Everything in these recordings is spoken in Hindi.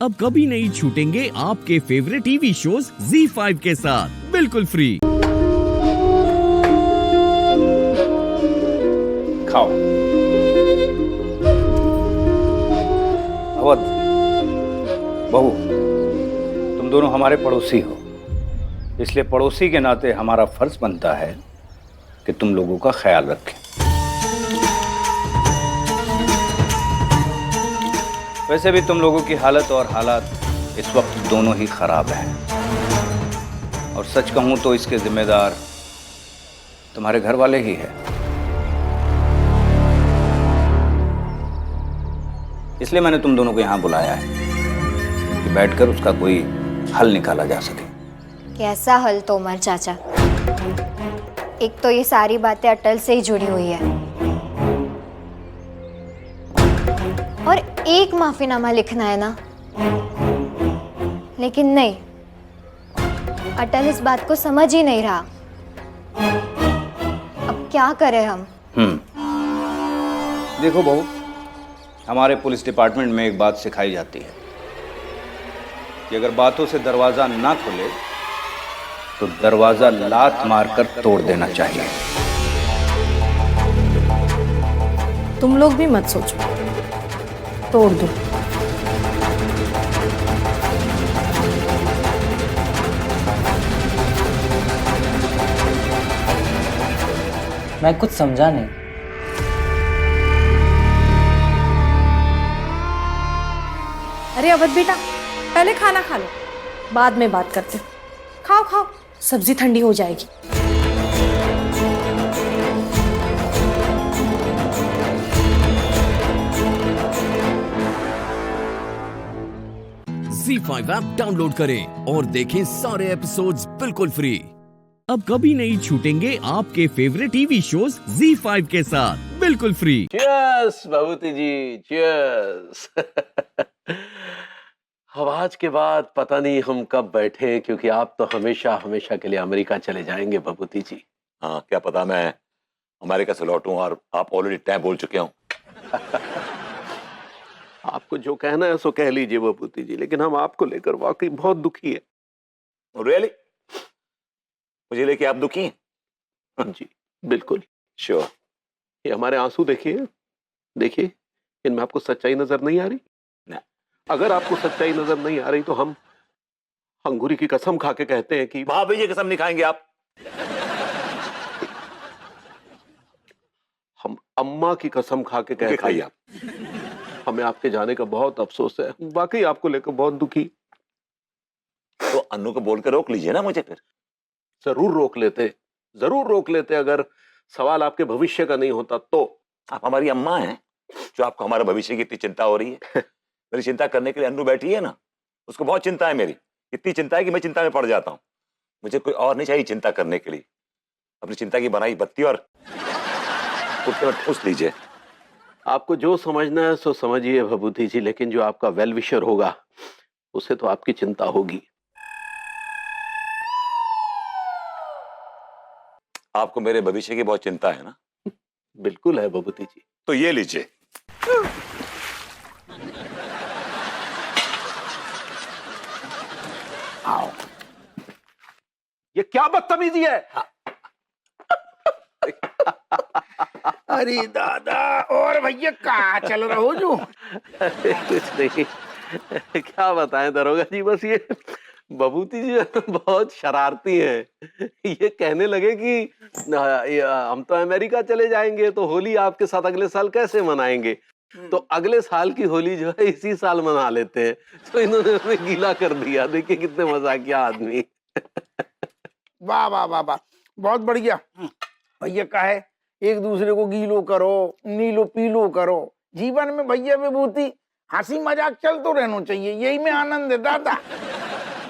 अब कभी नहीं छूटेंगे आपके फेवरेट टीवी शोज ZEE5 के साथ बिल्कुल फ्री। खाओ। अवध, बहू, तुम दोनों हमारे पड़ोसी हो, इसलिए पड़ोसी के नाते हमारा फर्ज बनता है कि तुम लोगों का ख्याल रखें। वैसे भी तुम लोगों की हालत और हालात इस वक्त दोनों ही खराब हैं, और सच कहूं तो इसके जिम्मेदार तुम्हारे घर वाले ही हैं। इसलिए मैंने तुम दोनों को यहां बुलाया है कि बैठकर उसका कोई हल निकाला जा सके। कैसा हल तोमर चाचा? एक तो ये सारी बातें अटल से ही जुड़ी हुई है, और एक माफीनामा लिखना है ना, लेकिन नहीं, अटल इस बात को समझ ही नहीं रहा। अब क्या करें हम? देखो बहू, हमारे पुलिस डिपार्टमेंट में एक बात सिखाई जाती है कि अगर बातों से दरवाजा ना खुले तो दरवाजा लात मारकर तोड़ देना चाहिए। तुम लोग भी मत सोचो, तोड़ दो। मैं कुछ समझा नहीं। अरे अवध बेटा, पहले खाना खा लो, बाद में बात करते। खाओ खाओ, सब्जी ठंडी हो जाएगी। ZEE5 ऐप डाउनलोड करें और देखें सारे एपिसोड्स बिल्कुल फ्री। अब कभी नहीं छूटेंगे आपके फेवरेट टीवी शोज ZEE5 के साथ बिल्कुल फ्री। चीयर्स भभूति जी, चीयर्स। अब आज के बाद पता नहीं हम कब बैठे, क्योंकि आप तो हमेशा हमेशा के लिए अमेरिका चले जाएंगे भभूति जी। हाँ, क्या पता मैं अमेरिका से लौटूं और आप ऑलरेडी टाइम बोल चुके हो। आपको जो कहना है सो कह लीजिए भभूति जी, लेकिन हम आपको लेकर वाकई बहुत दुखी है। रियली? मुझे लेके आप दुखी हैं? जी बिल्कुल श्योर। ये हमारे आंसू देखिए, देखिए इनमें आपको सच्चाई नजर नहीं आ रही? ना। अगर आपको सच्चाई नजर नहीं आ रही तो हम अंगूरी की कसम खा के कहते हैं कि भाभी जी कसम नहीं खाएंगे आप? हम अम्मा की कसम खा के कहते खाइए हैं। आप। हमें आपके जाने का बहुत अफसोस है, वाकई आपको लेकर बहुत दुखी। तो अन्नू को बोल के रोक लीजिए ना मुझे फिर। जरूर रोक लेते, जरूर रोक लेते, अगर सवाल आपके भविष्य का नहीं होता तो। आप हमारी अम्मा हैं, जो आपको हमारे भविष्य की इतनी चिंता हो रही है। मेरी चिंता करने के लिए अन्नू बैठी है ना, उसको बहुत चिंता है मेरी। इतनी चिंता है कि मैं चिंता में पड़ जाता हूँ। मुझे कोई और नहीं चाहिए चिंता करने के लिए। अपनी चिंता की बनाई बत्ती और कुत्ते में ठूस लीजिए। आपको जो समझना है सो समझिए भभूति जी, लेकिन जो आपका वेल विशर होगा उसे तो आपकी चिंता होगी। आपको मेरे भविष्य की बहुत चिंता है ना? बिल्कुल है भभूति जी। तो ये लीजिए। आओ। ये क्या बदतमीजी है? अरे दादा, और भैया कहाँ चल रहे हो जो? कुछ नहीं, क्या बताएं दरोगा जी, बस ये बबूती जी बहुत शरारती हैं। ये कहने लगे कि हम तो अमेरिका चले जाएंगे तो होली आपके साथ अगले साल कैसे मनाएंगे, तो अगले साल की होली जो है इसी साल मना लेते हैं। तो इन्होंने हमें गीला कर दिया। देखिए कितने मजाकिया आदमी। वाह वाह वाह वाह, बहुत बढ़िया। भैया का है, एक दूसरे को गीलो करो, नीलो पीलो करो। जीवन में भैया विभूति हंसी मजाक चल तो रहना चाहिए, यही में आनंद है दादा।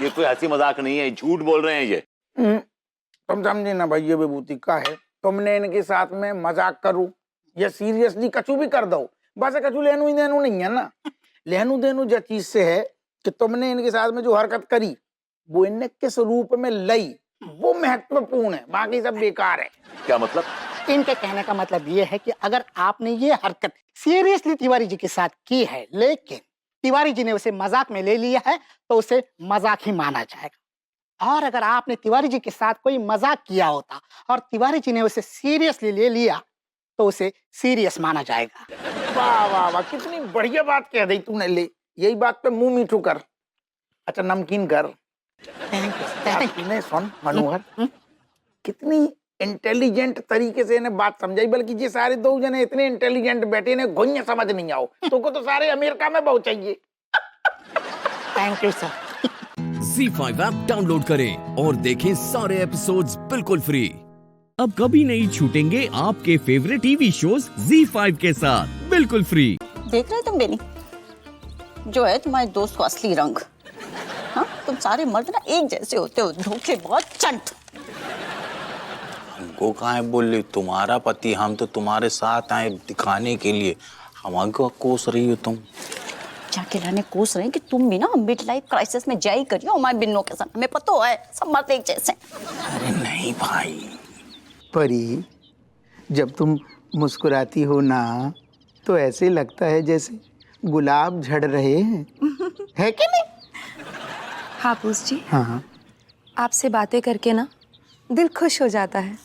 ये कोई हंसी मजाक नहीं है, झूठ बोल रहे हैं ये। तुम समझे ना भैया विभूति का है, तुमने इनके साथ में मजाक करो या सीरियसली कछु भी कर दो, बस कछु लेनू ही देनू नहीं है ना। लेनू देनू जो चीज से है कि तुमने इनके साथ में जो हरकत करी वो इनने किस रूप में लई, वो महत्वपूर्ण है, बाकी सब बेकार है। क्या मतलब? इनके कहने का मतलब ये है कि अगर आपने ये हरकत सीरियसली तिवारी जी के साथ की है, लेकिन तिवारी जी ने उसे मजाक में ले लिया है तो उसे मजाक ही माना जाएगा। और अगर आपने तिवारी जी के साथ कोई मजाक किया होता और तिवारी जी ने उसे सीरियसली ले लिया तो उसे सीरियस माना जाएगा। वाह वाह वाह, कितनी बढ़िया बात कह दी तूने। ले, यही बात पे मुंह मीठू कर। अच्छा नमकीन कर। तूने सुन मनोहर, कितनी इंटेलिजेंट तरीके से इन्हें बात समझाई, बल्कि ये सारे दो जने इतने इंटेलिजेंट बैठे इन्हें घुइयां समझ नहीं आओ। तुमको तो सारे अमेरिका में बहुत चाहिए। Thank you sir. ZEE5 app download करें और देखें सारे एपिसोड्स बिल्कुल फ्री। अब कभी नहीं छूटेंगे आपके फेवरेट टीवी शोज ZEE5 के साथ बिल्कुल फ्री। देख रहे तुम बेनी, जो है तुम्हारे दोस्त को असली रंग। हाँ, तुम सारे मर्द ना एक जैसे होते हो, धोखेबाज, चंट। हमको कहाँ है बोल रही, तुम्हारा पति, हम तो तुम्हारे साथ आए दिखाने के लिए। हमको कोस रही हो तुम। क्या कहलाने कोस रहे कि तुम भी ना मिड लाइफ क्राइसिस में जाई करियो हमारे बिन्नों के साथ। हमें पता है सब मर्द एक जैसे। अरे नहीं भाई। परी, जब तुम मुस्कुराती हो ना तो ऐसे लगता है जैसे गुलाब झड़ रहे हैं, है कि नहीं? हाँ पूस जी, हाँ। आपसे बातें करके ना दिल खुश हो जाता है।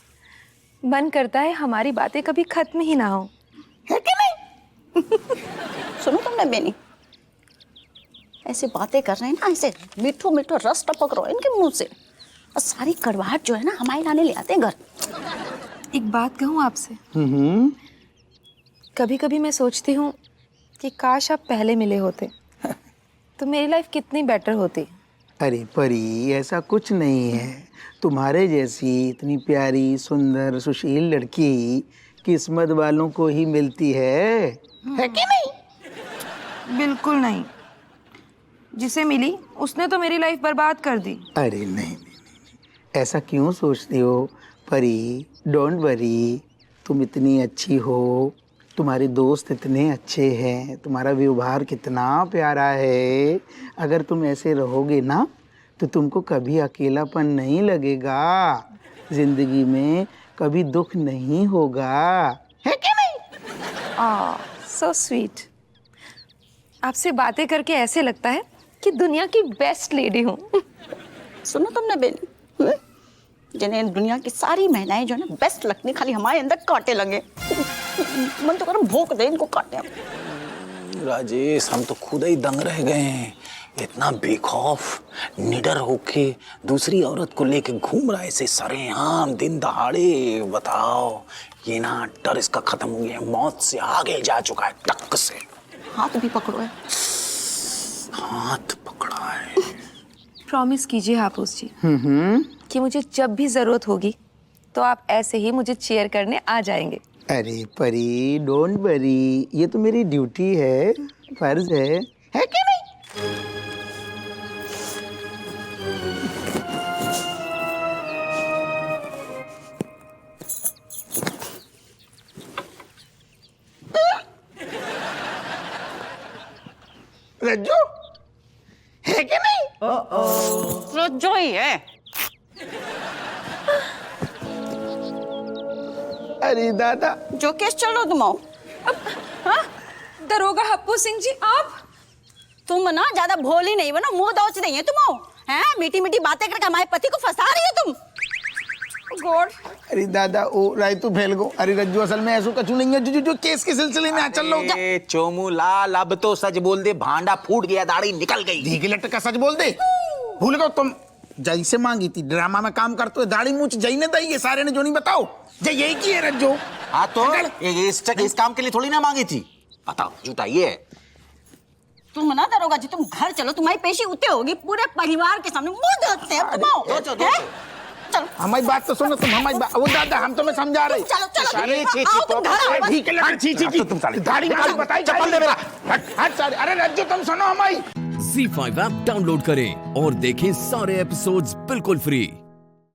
मन करता है हमारी बातें कभी खत्म ही ना हो, है कि नहीं? सुनो तुमने बेनी, ऐसे बातें कर रहे हैं ना, ऐसे मीठो मीठो रस टपक रहा है इनके मुंह से, और सारी कड़वाहट जो है ना हमारे लाने ले आते हैं घर। एक बात कहूँ आपसे, कभी कभी मैं सोचती हूँ कि काश आप पहले मिले होते तो मेरी लाइफ कितनी बेटर होती। अरे परी, ऐसा कुछ नहीं है। तुम्हारे जैसी इतनी प्यारी सुंदर सुशील लड़की किस्मत वालों को ही मिलती है कि नहीं? बिल्कुल नहीं, जिसे मिली उसने तो मेरी लाइफ बर्बाद कर दी। अरे नहीं, नहीं, नहीं, ऐसा क्यों सोचती हो परी? डोंट वरी, तुम इतनी अच्छी हो, तुम्हारे दोस्त इतने अच्छे हैं, तुम्हारा व्यवहार कितना प्यारा है। अगर तुम ऐसे रहोगे ना तो तुमको कभी अकेलापन नहीं लगेगा, जिंदगी में कभी दुख नहीं होगा, है कि नहीं? So sweet. आपसे बातें करके ऐसे लगता है कि दुनिया की बेस्ट लेडी हूँ। सुनो तुमने बेनी, जिन्हें दुनिया की सारी महिलाएं जो है ना बेस्ट लगती, खाली हमारे अंदर कांटे लगे। मन तो कर भोंक दे इनको कांटे। राजेश, हम तो खुद ही दंग रह गए हैं। इतना बेखौफ निडर होके दूसरी औरत को लेके घूम रहा है ऐसे सरेआम दिन दहाड़े। बताओ, ये ना डर इसका खत्म हो गया, मौत से आगे जा चुका है टक से। हाथ भी पकड़ो है। हाथ पकड़ा है। प्रॉमिस कीजिए हापूस जी कि मुझे जब भी जरूरत होगी तो आप ऐसे ही मुझे चीयर करने आ जाएंगे। अरे परी, डोंट वरी, ये तो मेरी ड्यूटी है, फर्ज है कि नहीं? रज्जू, है कि नहीं? रज्जू ही है। अरे दादा, जो केस चल रहा तुम आओ। दरोगा हप्पू सिंह जी, आप तुम ना ज्यादा भोली नहीं बनो, मुंह दौच नहीं है तुम आओ। हैं, मीठी मीठी बातें करके हमारे पति को फंसा रही हो तुम। गॉड। अरे दादा, ओ राय तू फैल गो। अरे रज्जू, असल में ऐसा कछु नहीं है जो जो जो केस के सिलसिले में चल रहा हो। चोमू लाल, अब तो सच बोल दे, भांडा फूट गया, दाढ़ी निकल गई। ढीगलट का सच बोल दे। भूल गो तुम, जई से मांगी थी, ड्रामा में काम करते हो, दाढ़ी मूछ जई ने दई, ये सारे ने जो नहीं बताओ, जय यही की है रज्जू। हाँ तो इस काम के लिए थोड़ी ना मांगी थी। बताओ, जूता ये है। तुम ना दरोगा जी, तुम घर चलो, तुम्हारी पेशी उतने होगी, पूरे परिवार के सामने मुंह धोते हैं तुम आओ। चलो हमारी बात तो सुनो तुम, हमारी बात। वो दादा, हम तुम्हें समझा रहे। चलो चलो आओ तुम घर। ठीक है, लगा छी छी छी, दाढ़ी निकाल, बताई चप्पल दे मेरा। हट सारे। अरे रज्जू, तुम सुनो हमारी। ZEE5 ऐप डाउनलोड करें और देखें सारे एपिसोड्स बिल्कुल फ्री।